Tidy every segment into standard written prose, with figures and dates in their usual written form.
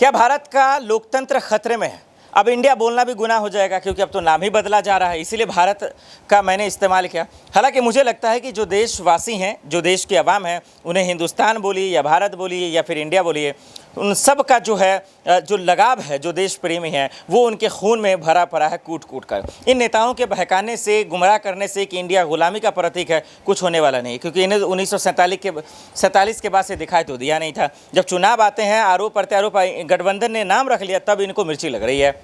क्या भारत का लोकतंत्र खतरे में है? अब इंडिया बोलना भी गुनाह हो जाएगा क्योंकि अब तो नाम ही बदला जा रहा है, इसीलिए भारत का मैंने इस्तेमाल किया। हालांकि मुझे लगता है कि जो देशवासी हैं, जो देश के अवाम हैं, उन्हें हिंदुस्तान बोलिए या भारत बोलिए या फिर इंडिया बोलिए, उन सब का जो है जो लगाव है, जो देश प्रेमी है, वो उनके खून में भरा पड़ा है कूट कूट कर। इन नेताओं के बहकाने से, गुमराह करने से कि इंडिया गुलामी का प्रतीक है, कुछ होने वाला नहीं, क्योंकि इन्हें 1947 के बाद से दिखाई तो दिया नहीं था। जब चुनाव आते हैं, आरोप प्रत्यारोप, गठबंधन ने नाम रख लिया, तब इनको मिर्ची लग रही है।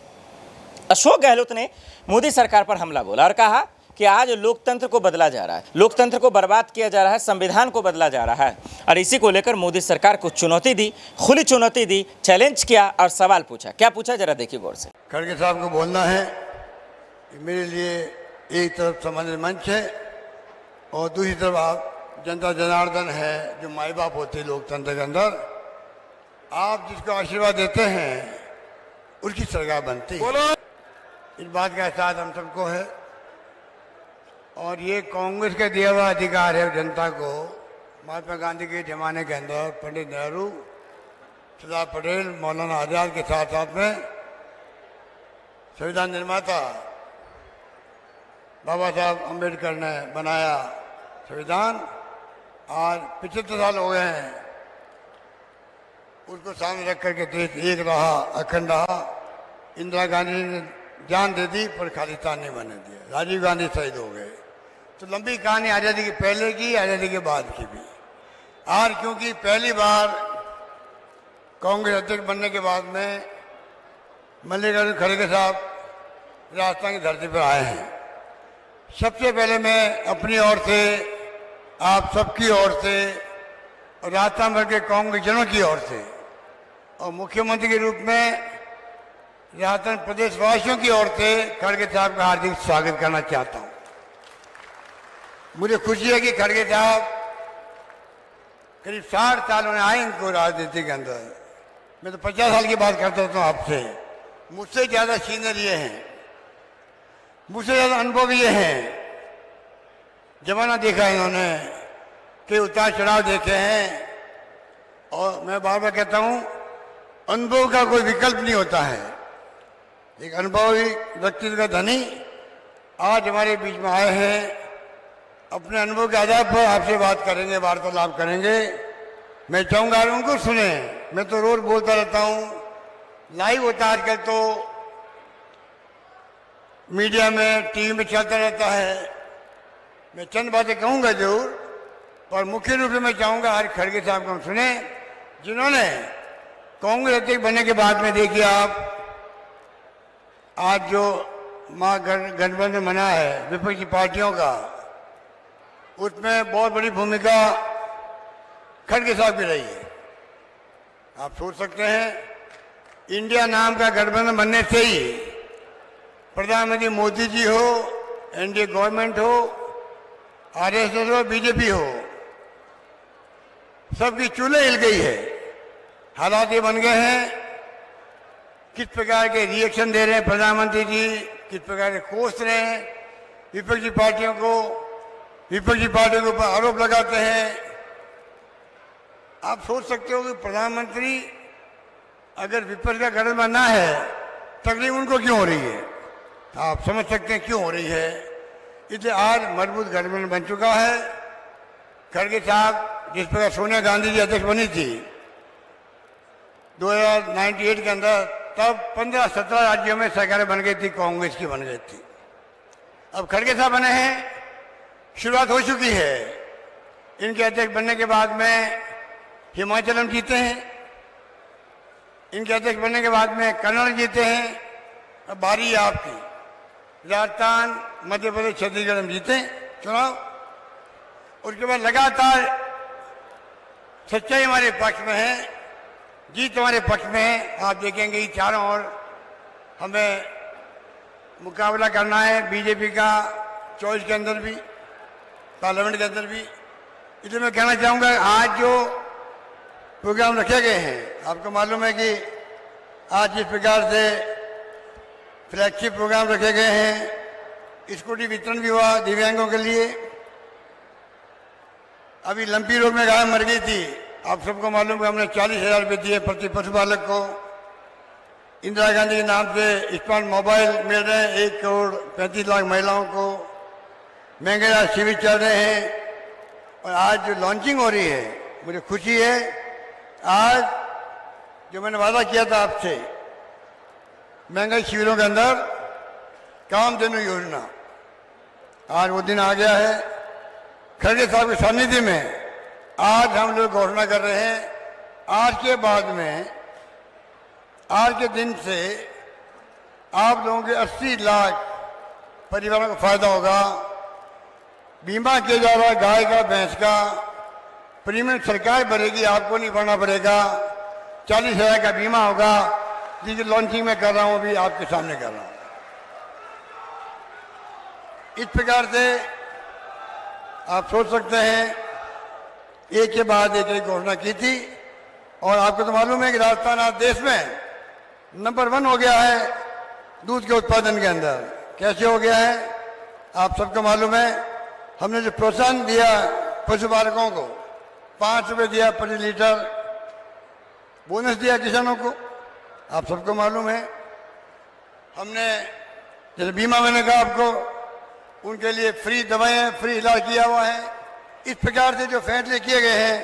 अशोक गहलोत ने मोदी सरकार पर हमला बोला और कहा कि आज लोकतंत्र को बदला जा रहा है, लोकतंत्र को बर्बाद किया जा रहा है, संविधान को बदला जा रहा है। और इसी को लेकर मोदी सरकार को चुनौती दी, खुली चुनौती दी, चैलेंज किया और सवाल पूछा। क्या पूछा, जरा देखिए गौर से। खड़गे साहब को बोलना है कि मेरे लिए एक तरफ सामान्य मंच है और दूसरी तरफ आप जनता जनार्दन है, जो माई बाप होते हैं लोकतंत्र के अंदर। आप जिसको आशीर्वाद देते हैं उसकी सरकार बनती है। इस बात का एहसास हम सबको है और ये कांग्रेस का दिया हुआ अधिकार है जनता को। महात्मा गांधी के जमाने के अंदर पंडित नेहरू, सरदार पटेल, मौलाना आजाद के साथ साथ में संविधान निर्माता बाबा साहब अम्बेडकर ने बनाया संविधान। आज 75 साल हो गए हैं, उसको सामने रख करके देश एक रहा, अखंड रहा। इंदिरा गांधी ने जान दे दी पर खालिस्तान नहीं बनने दिया। राजीव गांधी शहीद हो गए। तो लंबी कहानी आज़ादी के पहले की, आज़ादी के बाद की भी। और क्योंकि पहली बार कांग्रेस अध्यक्ष बनने के बाद में मल्लिकार्जुन खड़गे साहब राजस्थान की धरती पर आए हैं, सबसे पहले मैं अपनी ओर से, आप सबकी ओर से और राजस्थान भर के कांग्रेस जनों की ओर से और मुख्यमंत्री के रूप में राजस्थान प्रदेशवासियों की ओर से खड़गे साहब का हार्दिक स्वागत करना चाहता हूं। मुझे खुशी है कि खड़गे साहब करीब 60 साल उन्हें आए इनको राजनीति के अंदर। मैं तो 50 साल की बात करता हूं आपसे। मुझसे ज्यादा सीनियर ये हैं, मुझसे ज्यादा अनुभव ये हैं। जमाना देखा है इन्होंने, कई उतार चढ़ाव देखे हैं और मैं बार बार कहता हूं अनुभव का कोई विकल्प नहीं होता है। एक अनुभवी व्यक्तित्व का धनी आज हमारे बीच में आए हैं। अपने अनुभव के आधार पर आपसे बात करेंगे, वार्तालाप करेंगे। मैं चाहूंगा उनको सुने। मैं तो रोज बोलता रहता हूं, लाइव होता है आजकल, तो मीडिया में, टीवी में चलता रहता है। मैं चंद बातें कहूंगा जरूर, पर मुख्य रूप से मैं चाहूंगा आज खड़गे साहब को हम सुने, जिन्होंने कांग्रेस अध्यक्ष बनने के बाद में देखिए आप आज जो महागठबंधन बना है विपक्षी पार्टियों का, उसमें बहुत बड़ी भूमिका खड़गे साहब की रही है। आप सोच सकते हैं इंडिया नाम का गठबंधन बनने से ही प्रधानमंत्री मोदी जी हो, एनडीए गवर्नमेंट हो, आरएसएस हो, बीजेपी हो, सबकी चूल्हे हिल गई है। हालात ये बन गए हैं, किस प्रकार के रिएक्शन दे रहे हैं प्रधानमंत्री जी, किस प्रकार के कोस रहे हैं विपक्षी पार्टियों को, विपक्षी पार्टियों के ऊपर आरोप लगाते हैं। आप सोच सकते हो कि प्रधानमंत्री अगर विपक्ष का गठबंधन ना है, तकलीफ उनको क्यों हो रही है। आप समझ सकते हैं क्यों हो रही है। इसलिए आज मजबूत गठबंधन बन चुका है। खड़गे साहब जिस प्रकार सोनिया गांधी जी अध्यक्ष बनी थी 1998 के अंदर, तब 15-17 राज्यों में सरकारें बन गई थी, कांग्रेस की बन गई थी। अब खड़गे साहब बने हैं, शुरुआत हो चुकी है। इनके अध्यक्ष बनने के बाद में हिमाचल हम जीते हैं, इनके अध्यक्ष बनने के बाद में कन्नड़ जीते हैं। अब बारी है आपकी, राजस्थान, मध्य प्रदेश, छत्तीसगढ़ हम जीते चुनाव। उसके बाद लगातार सच्चाई हमारे पक्ष में है, जीत हमारे पक्ष में है। आप देखेंगे कि चारों ओर हमें मुकाबला करना है बीजेपी का, चॉइस के अंदर भी, पार्लियामेंट के अंदर भी। इसलिए मैं कहना चाहूँगा आज जो प्रोग्राम रखे गए हैं, आपको मालूम है कि आज जिस प्रकार से फ्लैगशिप प्रोग्राम रखे गए हैं, स्कूटी वितरण भी हुआ दिव्यांगों के लिए। अभी लंपी रोग में गाय मर गई थी, आप सबको मालूम है। हमने 40,000 रुपये दिए प्रति पशुपालक को। इंदिरा गांधी के नाम से स्मार्ट मोबाइल मिल रहे हैं 1,35,00,000 महिलाओं को, महंगे शिविर चल रहे हैं। और आज जो लॉन्चिंग हो रही है, मुझे खुशी है। आज जो मैंने वादा किया था आपसे, महंगाई शिविरों के अंदर कामधेनु योजना, आज वो दिन आ गया है। खड़गे साहब के सानिध्य में आज हम लोग घोषणा कर रहे हैं, आज के बाद में, आज के दिन से आप लोगों के 80 लाख परिवारों को फायदा होगा। बीमा किया जा रहा है गाय का, भैंस का, प्रीमियम सरकार भरेगी, आपको नहीं भरना पड़ेगा। 40,000 का बीमा होगा, जिसकी लॉन्चिंग मैं कर रहा हूं, अभी आपके सामने कर रहा हूं। इस प्रकार से आप सोच सकते हैं, एक के बाद एक घोषणा की थी। और आपको तो मालूम है कि राजस्थान आज देश में नंबर 1 हो गया है दूध के उत्पादन के अंदर। कैसे हो गया है आप सबको मालूम है। हमने जो प्रोत्साहन दिया पशुपालकों को, 5 रुपये दिया प्रति लीटर, बोनस दिया किसानों को, आप सबको मालूम है। हमने जैसे बीमा, मैंने कहा आपको, उनके लिए फ्री दवाएं, फ्री इलाज किया हुआ है। इस प्रकार से जो फैसले किए गए हैं,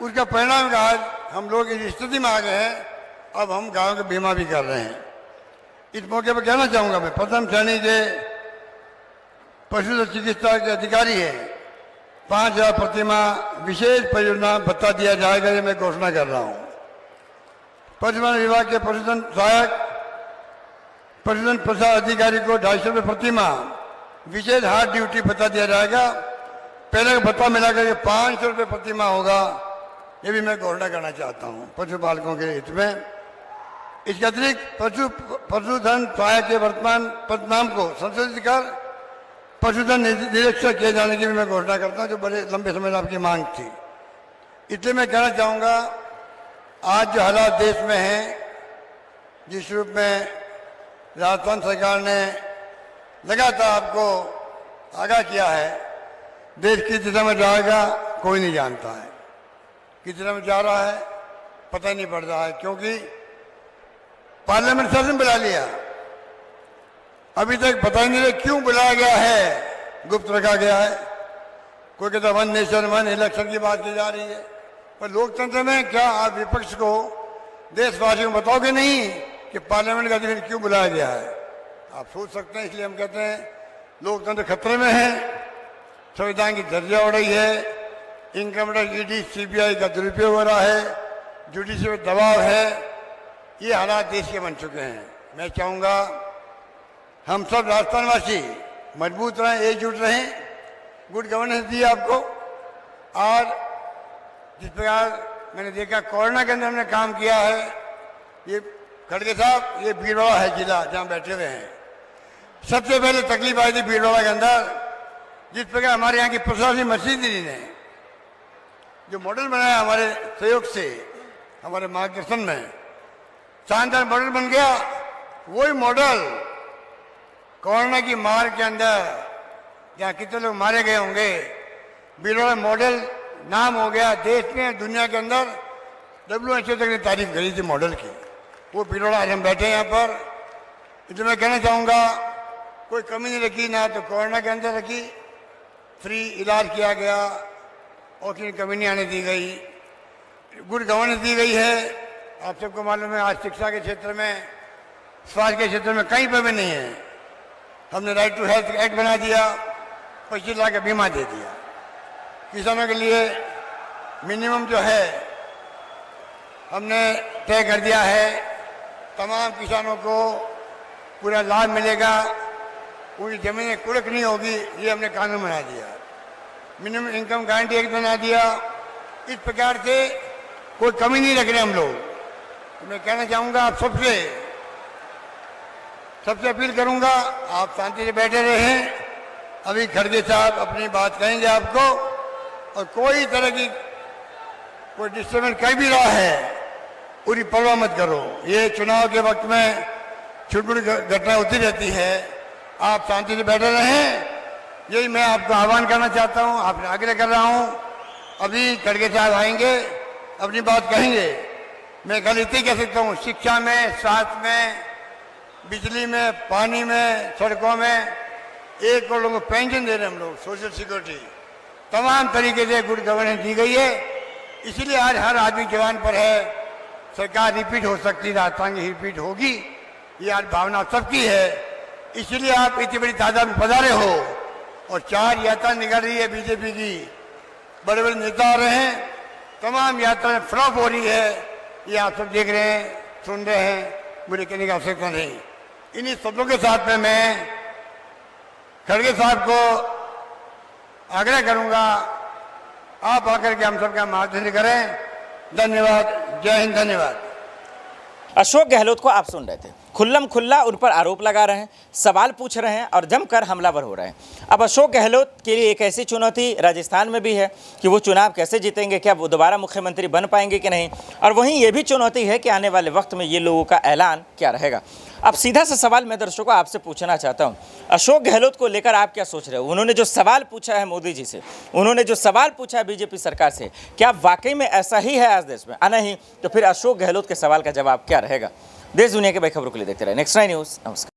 उसका परिणाम का आज हम लोग इस स्थिति में आ गए हैं। अब हम गाँव का बीमा भी कर रहे हैं। इस मौके पर कहना चाहूँगा, मैं प्रथम श्रेणी के पशु चिकित्सा के अधिकारी है, 5,000 प्रतिमाह विशेष परियोजना भत्ता दिया जाएगा, ये मैं घोषणा कर रहा हूँ। पशुपालन विभाग के पशुधन सहायक, पशुधन प्रसार अधिकारी को 250 रुपये प्रतिमाह विशेष हार्ड ड्यूटी भत्ता दिया जाएगा। पहले का भत्ता मिलाकर के 500 रुपये प्रतिमाह होगा, ये भी मैं घोषणा करना चाहता हूँ पशुपालकों के हित में। इसके अतिरिक्त पशुधन सहायक के वर्तमान पद नाम को संशोधित कर पशुधन निरीक्षक किए जाने की भी मैं घोषणा करता हूँ, जो बड़े लंबे समय से आपकी मांग थी। इसलिए मैं कहना चाहूँगा, आज जो हालात देश में हैं, जिस रूप में राजस्थान सरकार ने लगातार आपको आगाह किया है, देश किस दिशा में जाएगा कोई नहीं जानता है। किस दिशा में जा रहा है पता ही नहीं पड़ रहा है, क्योंकि पार्लियामेंट सेशन बुला लिया, अभी तक पता ही नहीं रहा क्यों बुलाया गया है, गुप्त रखा गया है। कोई कहता 1 नेशन 1 इलेक्शन की बात की जा रही है, पर लोकतंत्र में क्या आप विपक्ष को, देशवासियों को बताओगे नहीं कि पार्लियामेंट का अधिवेशन क्यों बुलाया गया है? आप सोच सकते हैं। इसलिए हम कहते हैं लोकतंत्र खतरे में है, संविधान की दर्जा हो रही है, इनकम टैक्स, ईडी, सीबीआई का दुरुपयोग हो रहा है, जुडिशरी में दबाव है। ये हालात देश के बन चुके हैं। मैं चाहूँगा हम सब राजस्थानवासी मजबूत रहें, एकजुट रहें। गुड गवर्नेंस दी आपको। और जिस प्रकार मैंने देखा कोरोना के अंदर हमने काम किया है, ये खड़गे साहब, ये भीलवाड़ा है जिला जहाँ बैठे हुए हैं। सबसे पहले तकलीफ आई थी भीलवाड़ा के अंदर, जिस प्रकार हमारे यहाँ की प्रशासनिक मशीनरी ने जो मॉडल बनाया हमारे सहयोग से, हमारे मार्गदर्शन में शानदार मॉडल बन गया। वही मॉडल कोरोना की मार के अंदर जहाँ कितने लोग मारे गए होंगे, भीलवाड़ा मॉडल नाम हो गया देश में, दुनिया के अंदर। WHO तक ने तारीफ करी थी मॉडल की। वो भीलवाड़ा आज हम बैठे हैं यहाँ पर। इसलिए मैं कहना चाहूँगा, कोई कमी नहीं रखी, ना तो कोरोना के अंदर रखी, फ्री इलाज किया गया, ऑक्सीजन की कमी नहीं आने दी गई, गुड गवर्नेंस दी गई है। आप सबको मालूम है आज शिक्षा के क्षेत्र में, स्वास्थ्य के क्षेत्र में कहीं पर भी नहीं है। हमने राइट टू हेल्थ एक्ट बना दिया, 25 लाख का बीमा दे दिया। किसानों के लिए मिनिमम जो है हमने तय कर दिया है, तमाम किसानों को पूरा लाभ मिलेगा, उनकी जमीनें कुड़क नहीं होगी, ये हमने कानून बना दिया। मिनिमम इनकम गारंटी एक्ट बना दिया। इस प्रकार से कोई कमी नहीं रख रहे हम लोग। मैं कहना चाहूँगा आप सबसे अपील करूँगा, आप शांति से बैठे रहें। अभी खड़गे साहब अपनी बात कहेंगे आपको, और कोई तरह की कोई डिस्टर्बेंस कर भी रहा है, पूरी परवाह मत करो। ये चुनाव के वक्त में छोटी घटना होती रहती है, आप शांति से बैठे रहें। यही मैं आपको आह्वान करना चाहता हूँ, आपने आग्रह कर रहा हूँ। अभी खड़गे साहब आएंगे, अपनी बात कहेंगे। मैं खाली इतनी कह सकता हूँ, शिक्षा में, स्वास्थ्य में, बिजली में, पानी में, सड़कों में 1 करोड़ लोगों को पेंशन दे रहे हैं हम लोग, सोशल सिक्योरिटी, तमाम तरीके से गुड गवर्नेंस दी गई है। इसीलिए आज हर आदमी जवान पर है, सरकार रिपीट हो सकती है, राजस्थान की रिपीट होगी, ये आज भावना सबकी है। इसलिए आप इतनी बड़ी तादाद में पधारे हो और 4 यात्रा निकल रही है बीजेपी की, बड़े बड़े नेता आ रहे हैं, तमाम यात्राएं फ्लॉप हो रही है, ये आप सब देख रहे हैं, सुन रहे हैं, मुझे कहने की आवश्यकता नहीं। इन्हीं शब्दों के साथ में मैं खड़गे साहब को आग्रह करूंगा, आप आकर के हम सबका मार्गदर्शन करें। धन्यवाद, जय हिंद, धन्यवाद। अशोक गहलोत को आप सुन रहे थे, खुल्लम खुल्ला उन पर आरोप लगा रहे हैं, सवाल पूछ रहे हैं और जमकर हमलावर हो रहे हैं। अब अशोक गहलोत के लिए एक ऐसी चुनौती राजस्थान में भी है कि वो चुनाव कैसे जीतेंगे, क्या वो दोबारा मुख्यमंत्री बन पाएंगे कि नहीं, और वहीं ये भी चुनौती है कि आने वाले वक्त में ये लोगों का ऐलान क्या रहेगा। अब सीधा सा सवाल मैं दर्शकों आपसे पूछना चाहता हूँ, अशोक गहलोत को लेकर आप क्या सोच रहे हो? उन्होंने जो सवाल पूछा है मोदी जी से, उन्होंने जो सवाल पूछा है बीजेपी सरकार से, क्या वाकई में ऐसा ही है आज देश में? नहीं तो फिर अशोक गहलोत के सवाल का जवाब क्या रहेगा? देश दुनिया के बड़ी खबरों के लिए देखते रहे नेक्स्ट 9 न्यूज़। नमस्कार।